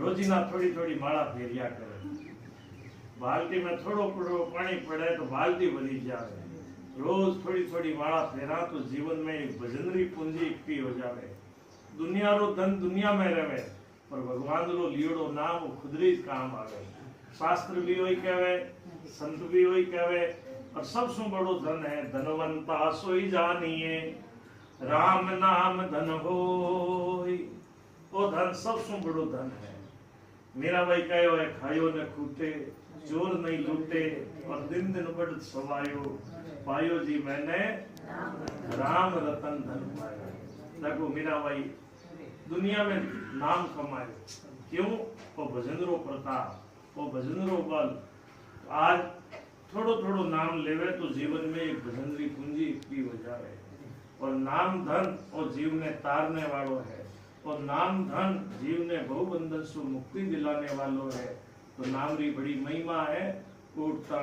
रोजीना थोड़ी थोड़ी माला फेरिया करे। बाल्टी में थोड़ो थोड़ो पानी पड़े तो बाल्टी भरी जाए। रोज थोड़ी थोड़ी माला फेरा तो जीवन में एक भजनरी पूंजी इकट्ठी हो जावे। दुनिया रो धन दुनिया में रहे, पर भगवान रो लियोड़ो नाम खुदरी काम आवे। शास्त्र भी वही कहवे, संत भी वही कहवे, और सबसे बड़ो धन है धनवंता सोई जानिए, राम नाम धन होय। वो धन सबसे बड़ो धन है। मेरा भाई कहो है खायो न खूटे, चोर नहीं लूटे, और दिन दिन बढ़त सवायो, पायो जी मैंने राम रतन धन पाया। देखो मीरा भाई दुनिया में नाम कमाए, क्यों? वो भजन रो प्रताप, वो भजन रो बल। आज थोड़ो थोड़ो नाम लेवे तो जीवन में एक भजनरी पूंजी इकट्ठी हो जाए। और नाम धन और जीव ने तारने वालों है, और नाम धन जीव ने बहुबंधन से मुक्ति दिलाने वालों है। तो नाम री बड़ी महिमा है। उठता